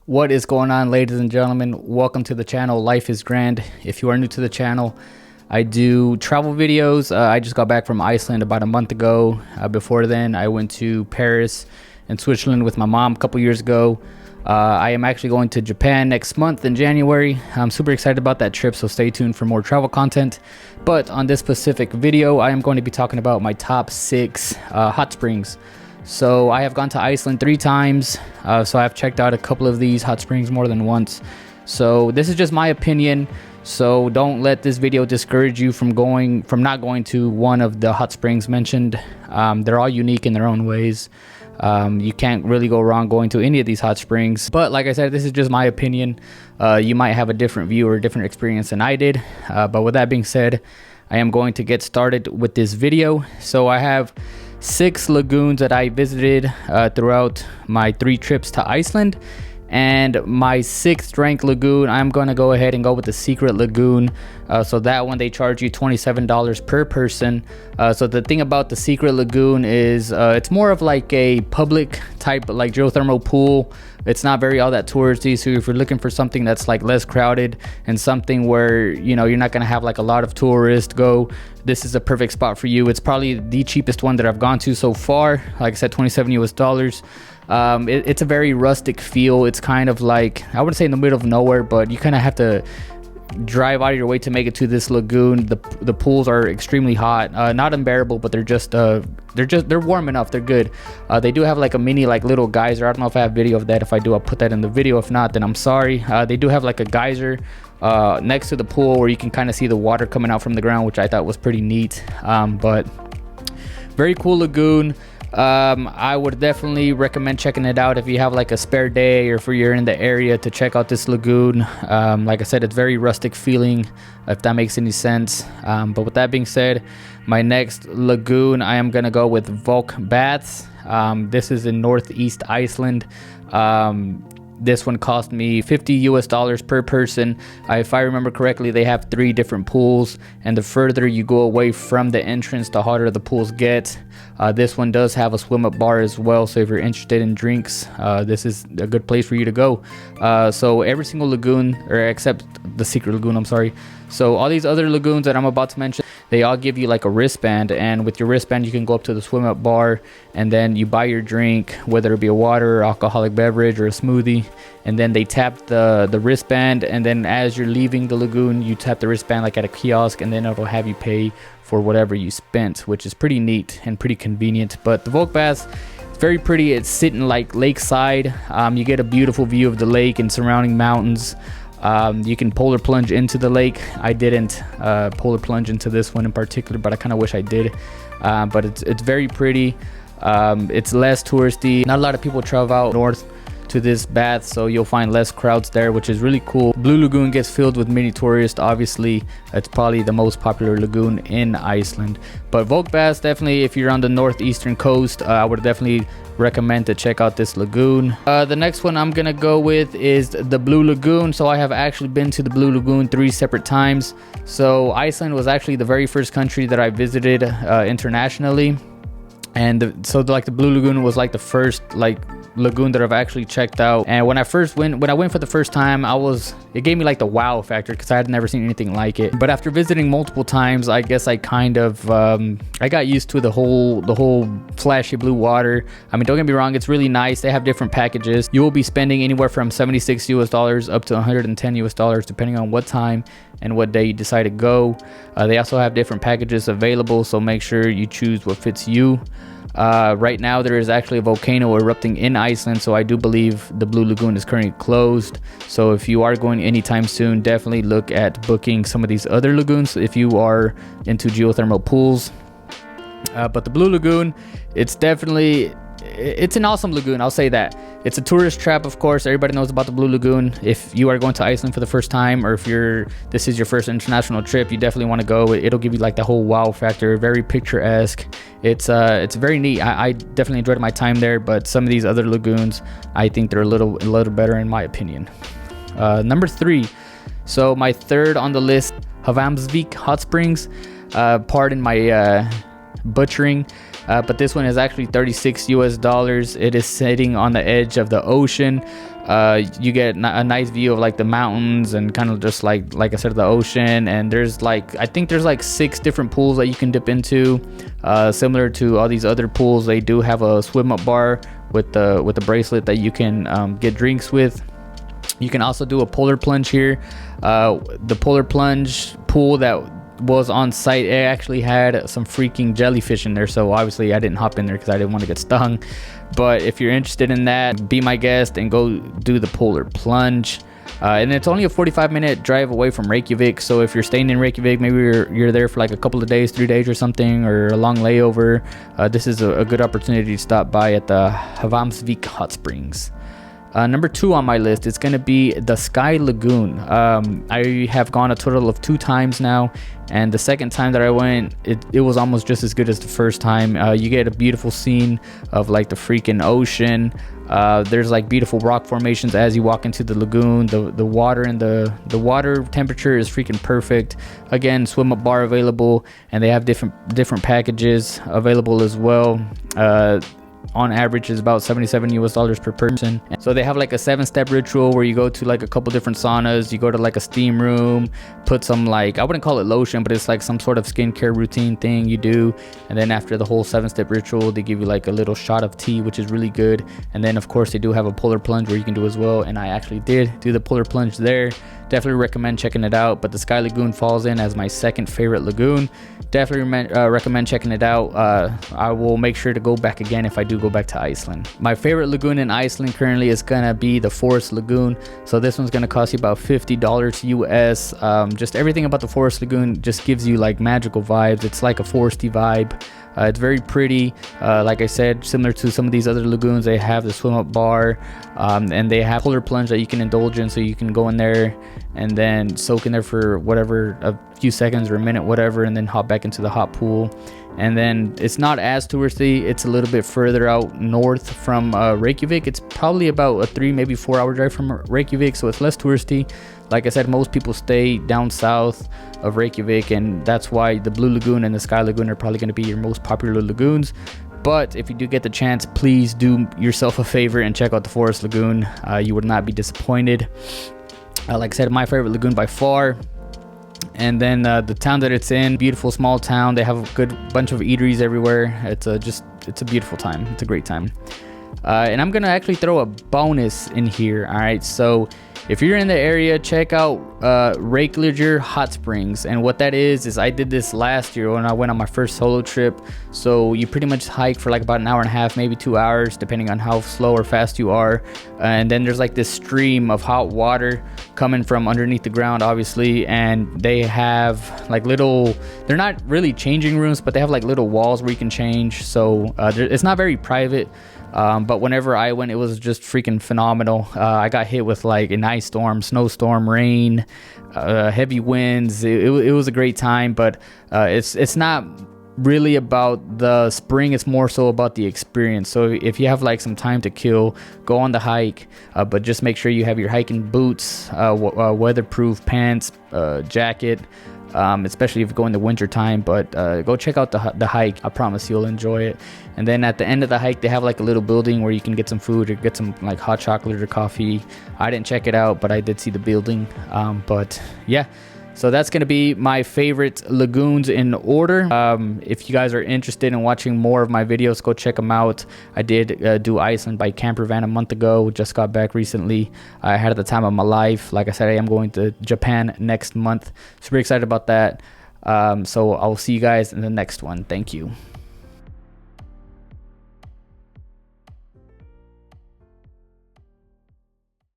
What is going on, ladies and gentlemen? Welcome to the channel Life is Grand. If you are new to the channel, I do travel videos. I just got back from Iceland about a month ago. Before then, I went to Paris and Switzerland with my mom a couple years ago. I am actually going to Japan next month in January. I'm super excited about that trip, so stay tuned for more travel content. But on this specific video, I am going to be talking about my top 6 hot springs. So I have gone to Iceland 3 times, so I've checked out a couple of these hot springs more than once. So this is just my opinion, so don't let this video discourage you from not going to one of the hot springs mentioned. They're all unique in their own ways. You can't really go wrong going to any of these hot springs, but like I said, this is just my opinion. You might have a different view or a different experience than I did, but with that being said, I am going to get started with this video. So I have 6 lagoons that I visited throughout my 3 trips to Iceland, and my 6th ranked lagoon, I'm going to go ahead and go with the Secret Lagoon. So that one, they charge you $27 per person. So the thing about the Secret Lagoon is it's more of like a public type, like geothermal pool. It's not very all that touristy, so if you're looking for something that's like less crowded and something where, you know, you're not going to have like a lot of tourists go, this is a perfect spot for you. It's probably the cheapest one that I've gone to so far. Like I said, $27 US. It's a very rustic feel. It's kind of like, I wouldn't say in the middle of nowhere, but you kind of have to drive out of your way to make it to this lagoon. The pools are extremely hot, not unbearable, but they're warm enough. They're good. They do have like a mini like little geyser. I don't know if I have video of that. If I do, I'll put that in the video. If not, then I'm sorry. They do have like a geyser next to the pool where you can kind of see the water coming out from the ground, which I thought was pretty neat. But very cool lagoon. I would definitely recommend checking it out if you have like a spare day or if you're in the area to check out this lagoon. Like I said, it's very rustic feeling, if that makes any sense. But with that being said, my next lagoon, I am gonna go with Vogafjós. This is in northeast Iceland. This one cost me $50 US per person. If I remember correctly, they have 3 different pools, and the further you go away from the entrance, the hotter the pools get. This one does have a swim up bar as well, so if you're interested in drinks, this is a good place for you to go. So every single lagoon, or except the Secret Lagoon, I'm sorry. So all these other lagoons that I'm about to mention, they all give you like a wristband, and with your wristband you can go up to the swim up bar and then you buy your drink, whether it be a water, alcoholic beverage, or a smoothie, and then they tap the wristband, and then as you're leaving the lagoon you tap the wristband like at a kiosk, and then it'll have you pay for whatever you spent, which is pretty neat and pretty convenient. But the Vogafjós, it's very pretty. It's sitting like lakeside. You get a beautiful view of the lake and surrounding mountains. You can polar plunge into the lake. I didn't polar plunge into this one in particular, but I kind of wish I did. But it's very pretty. It's less touristy. Not a lot of people travel out north to this bath, so you'll find less crowds there, which is really cool. Blue Lagoon gets filled with many tourists. Obviously, it's probably the most popular lagoon in Iceland. But Vogafjós, definitely, if you're on the northeastern coast, I would definitely recommend to check out this lagoon. The next one I'm gonna go with is the Blue Lagoon. So I have actually been to the Blue Lagoon 3 separate times. So Iceland was actually the very first country that I visited internationally, and the Blue Lagoon was like the first like lagoon that I've actually checked out. And when I went for the first time, it gave me like the wow factor because I had never seen anything like it. But after visiting multiple times, I guess I kind of I got used to the whole flashy blue water. I mean, don't get me wrong, it's really nice. They have different packages. You will be spending anywhere from $76 US up to $110 US depending on what time and what day you decide to go. They also have different packages available, so make sure you choose what fits you. Right now there is actually a volcano erupting in Iceland, so I do believe the Blue Lagoon is currently closed. So if you are going anytime soon, definitely look at booking some of these other lagoons if you are into geothermal pools. But the Blue Lagoon, it's an awesome lagoon, I'll say that. It's a tourist trap, of course. Everybody knows about the Blue Lagoon. If you are going to Iceland for the first time, or if this is your first international trip, you definitely want to go. It'll give you like the whole wow factor. Very picturesque. It's very neat. I definitely enjoyed my time there, but some of these other lagoons, I think they're a little better in my opinion. Number 3. So my third on the list, Hvammsvík Hot Springs. Pardon my butchering. but this one is actually $36 US. It is sitting on the edge of the ocean. You get a nice view of like the mountains and kind of just like I said, the ocean. And there's like, I think there's like 6 different pools that you can dip into. Similar to all these other pools, they do have a swim up bar with the bracelet that you can get drinks with. You can also do a polar plunge here. The polar plunge pool that was on site, it actually had some freaking jellyfish in there, so obviously I didn't hop in there because I didn't want to get stung. But if you're interested in that, be my guest and go do the polar plunge. And it's only a 45-minute drive away from Reykjavik, so if you're staying in Reykjavik, maybe you're there for like a couple of days, 3 days or something, or a long layover, this is a good opportunity to stop by at the Hvammsvík Hot Springs. Number 2 on my list is going to be the Sky Lagoon. I have gone a total of 2 times now, and the second time that I went, it was almost just as good as the first time. You get a beautiful scene of like the freaking ocean. There's like beautiful rock formations as you walk into the lagoon. The water and the water temperature is freaking perfect. Again, swim up bar available, and they have different packages available as well. On average is about $77 US per person. So they have like a 7-step ritual where you go to like a couple different saunas. You go to like a steam room, put some like, I wouldn't call it lotion, but it's like some sort of skincare routine thing you do. And then after the whole 7-step ritual, they give you like a little shot of tea, which is really good. And then of course they do have a polar plunge where you can do as well. And I actually did do the polar plunge there. Definitely recommend checking it out. But the Sky Lagoon falls in as my second favorite lagoon. Definitely recommend checking it out. I will make sure to go back again if I do go back to Iceland. My favorite lagoon in Iceland currently is gonna be the Forest Lagoon. So this one's gonna cost you about $50 US. Just everything about the Forest Lagoon just gives you like magical vibes. It's like a foresty vibe. It's very pretty. Like I said, similar to some of these other lagoons, they have the swim up bar, and they have polar plunge that you can indulge in, so you can go in there and then soak in there for whatever, a few seconds or a minute, whatever, and then hop back into the hot pool. And then it's not as touristy. It's a little bit further out north from Reykjavik. It's probably about a 3, maybe 4 hour drive from Reykjavik, so it's less touristy. Like I said, most people stay down south of Reykjavik, and that's why the Blue Lagoon and the Sky Lagoon are probably going to be your most popular lagoons. But if you do get the chance, please do yourself a favor and check out the Forest Lagoon. You would not be disappointed. Like I said, my favorite lagoon by far. And then the town that it's in, beautiful small town. They have a good bunch of eateries everywhere. It's a beautiful time. It's a great time. And I'm gonna actually throw a bonus in here. All right, so if you're in the area, check out Hvammsvík Hot Springs. And what that is I did this last year when I went on my first solo trip. So you pretty much hike for like about 1.5 hours, maybe 2 hours, depending on how slow or fast you are. And then there's like this stream of hot water coming from underneath the ground, obviously. And they have like little, they're not really changing rooms, but they have like little walls where you can change. So it's not very private. But whenever I went, it was just freaking phenomenal. I got hit with like an ice storm, snowstorm, rain, heavy winds. It was a great time, but it's not really about the spring. It's more so about the experience. So if you have like some time to kill, go on the hike, but just make sure you have your hiking boots, weatherproof pants, jacket, especially if you go in the winter time. But go check out the hike. I promise you'll enjoy it. And then at the end of the hike, they have like a little building where you can get some food or get some like hot chocolate or coffee. I didn't check it out, but I did see the building. But yeah, so that's going to be my favorite lagoons in order. If you guys are interested in watching more of my videos, go check them out. I did do Iceland by camper van a month ago. Just got back recently. I had the time of my life. Like I said, I am going to Japan next month. Super excited about that. So I'll see you guys in the next one. Thank you.